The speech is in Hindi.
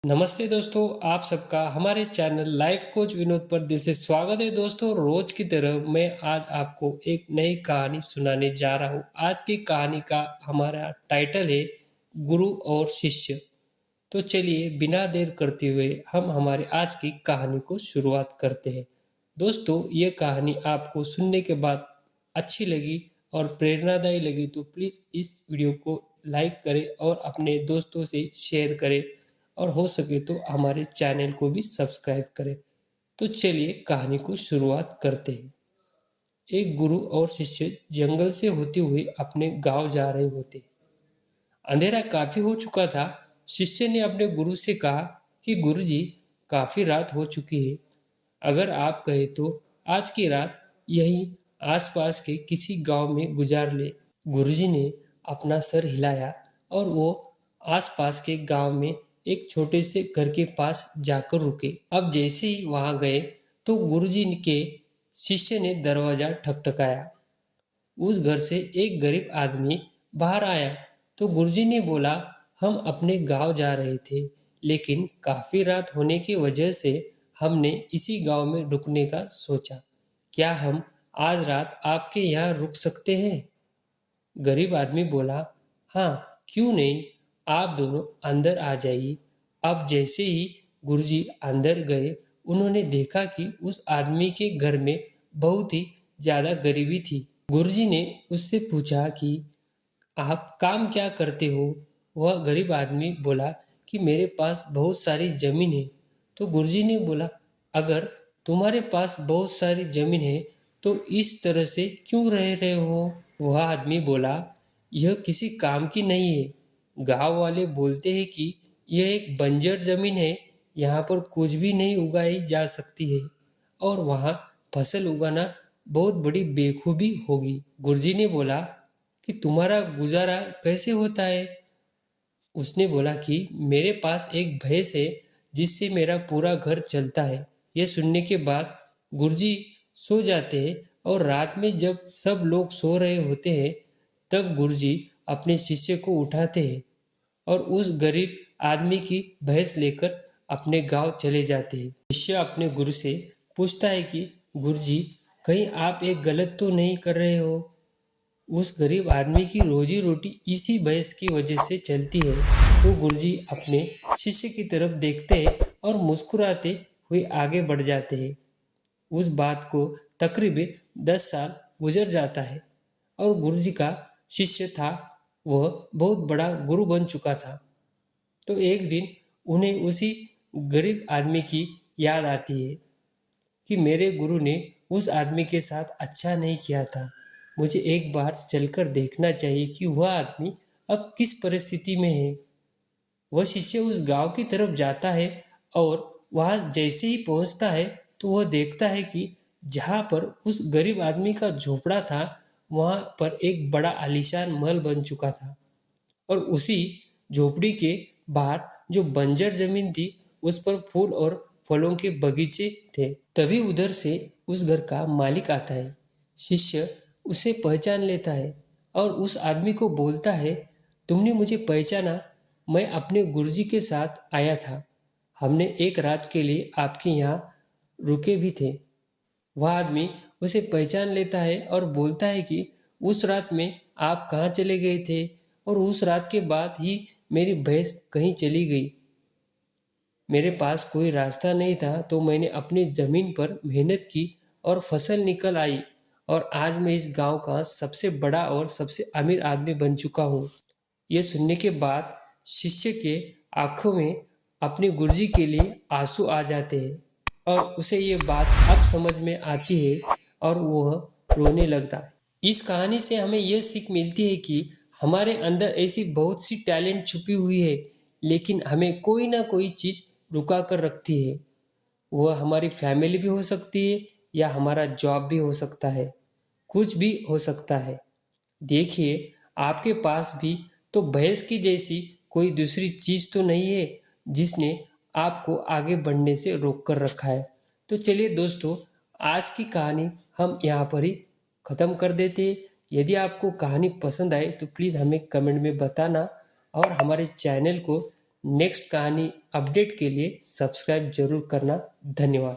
नमस्ते दोस्तों, आप सबका हमारे चैनल लाइफ कोच विनोद पर दिल से स्वागत है। दोस्तों, रोज की तरह मैं आज आपको एक नई कहानी सुनाने जा रहा हूँ। आज की कहानी का हमारा टाइटल है गुरु और शिष्य। तो चलिए बिना देर करते हुए हम हमारे आज की कहानी को शुरुआत करते हैं। दोस्तों, ये कहानी आपको सुनने के बाद अच्छी लगी और प्रेरणादायी लगी तो प्लीज़ इस वीडियो को लाइक करें और अपने दोस्तों से शेयर करें और हो सके तो हमारे चैनल को भी सब्सक्राइब करें। तो चलिए कहानी को शुरुआत करते हैं। एक गुरु और शिष्य जंगल से होते हुए अपने गांव जा रहे होते। अंधेरा काफी हो चुका था। शिष्य ने अपने गुरु से कहा कि गुरुजी, काफी रात हो चुकी है। अगर आप कहे तो आज की रात यहीं आसपास के किसी गांव में गुजार ले। गुरुजी ने अपना सर हिलाया और वो आसपास के गांव में एक छोटे से घर के पास जाकर रुके। अब जैसे ही वहां गए तो गुरुजी के शिष्य ने दरवाजा ठकठकाया। उस घर से एक गरीब आदमी बाहर आया तो गुरुजी ने बोला, हम अपने गांव जा रहे थे, लेकिन काफी रात होने की वजह से हमने इसी गांव में रुकने का सोचा। क्या हम आज रात आपके यहाँ रुक सकते हैं? गरीब आदमी बोला, हाँ, क्यों नहीं, आप दोनों अंदर आ जाइए। अब जैसे ही गुरुजी अंदर गए, उन्होंने देखा कि उस आदमी के घर में बहुत ही ज्यादा गरीबी थी। गुरुजी ने उससे पूछा कि आप काम क्या करते हो? वह गरीब आदमी बोला कि मेरे पास बहुत सारी जमीन है। तो गुरुजी ने बोला, अगर तुम्हारे पास बहुत सारी जमीन है तो इस तरह से क्यों रह रहे हो? वह आदमी बोला, यह किसी काम की नहीं है। गांव वाले बोलते हैं कि यह एक बंजर जमीन है, यहाँ पर कुछ भी नहीं उगाई जा सकती है और वहाँ फसल उगाना बहुत बड़ी बेखूबी होगी। गुरुजी ने बोला कि तुम्हारा गुजारा कैसे होता है? उसने बोला कि मेरे पास एक भैंस है जिससे मेरा पूरा घर चलता है। यह सुनने के बाद गुरुजी सो जाते हैं और रात में जब सब लोग सो रहे होते हैं तब गुरुजी अपने शिष्य को उठाते हैं और उस गरीब आदमी की भैंस लेकर अपने गांव चले जाते हैं। शिष्य अपने गुरु से पूछता है कि गुरुजी, कहीं आप एक गलत तो नहीं कर रहे हो? उस गरीब आदमी की रोजी रोटी इसी भैंस की वजह से चलती है। तो गुरुजी अपने शिष्य की तरफ देखते हैं और मुस्कुराते हुए आगे बढ़ जाते हैं। उस बात को तकरीबन 10 साल गुजर जाता है और गुरुजी का शिष्य था वह बहुत बड़ा गुरु बन चुका था। तो एक दिन उन्हें उसी गरीब आदमी की याद आती है कि मेरे गुरु ने उस आदमी के साथ अच्छा नहीं किया था। मुझे एक बार चलकर देखना चाहिए कि वह आदमी अब किस परिस्थिति में है। वह शिष्य उस गांव की तरफ जाता है और वहां जैसे ही पहुंचता है तो वह देखता है कि जहां पर उस गरीब आदमी का झोपड़ा था वहां पर एक बड़ा आलीशान महल बन चुका था और उसी झोपड़ी के बाहर जो बंजर जमीन थी उस पर फूल और फलों के बगीचे थे। तभी उधर से उस घर का मालिक आता है। शिष्य उसे पहचान लेता है और उस आदमी को बोलता है, तुमने मुझे पहचाना? मैं अपने गुरुजी के साथ आया था। हमने एक रात के लिए आपके यहाँ रुके भी थे। वह आदमी उसे पहचान लेता है और बोलता है कि उस रात में आप कहाँ चले गए थे और उस रात के बाद ही मेरी भैंस कहीं चली गई। मेरे पास कोई रास्ता नहीं था तो मैंने अपनी ज़मीन पर मेहनत की और फसल निकल आई और आज मैं इस गांव का सबसे बड़ा और सबसे अमीर आदमी बन चुका हूँ। यह सुनने के बाद शिष्य के आंखों में अपने गुरुजी के लिए आंसू आ जाते हैं और उसे ये बात अब समझ में आती है और वह रोने लगता है। इस कहानी से हमें यह सीख मिलती है कि हमारे अंदर ऐसी बहुत सी टैलेंट छुपी हुई है, लेकिन हमें कोई ना कोई चीज़ रुका कर रखती है। वह हमारी फैमिली भी हो सकती है या हमारा जॉब भी हो सकता है, कुछ भी हो सकता है। देखिए, आपके पास भी तो भैंस की जैसी कोई दूसरी चीज़ तो नहीं है जिसने आपको आगे बढ़ने से रोक कर रखा है। तो चलिए दोस्तों, आज की कहानी हम यहाँ पर ही ख़त्म कर देते हैं। यदि आपको कहानी पसंद आए तो प्लीज़ हमें कमेंट में बताना और हमारे चैनल को नेक्स्ट कहानी अपडेट के लिए सब्सक्राइब जरूर करना। धन्यवाद।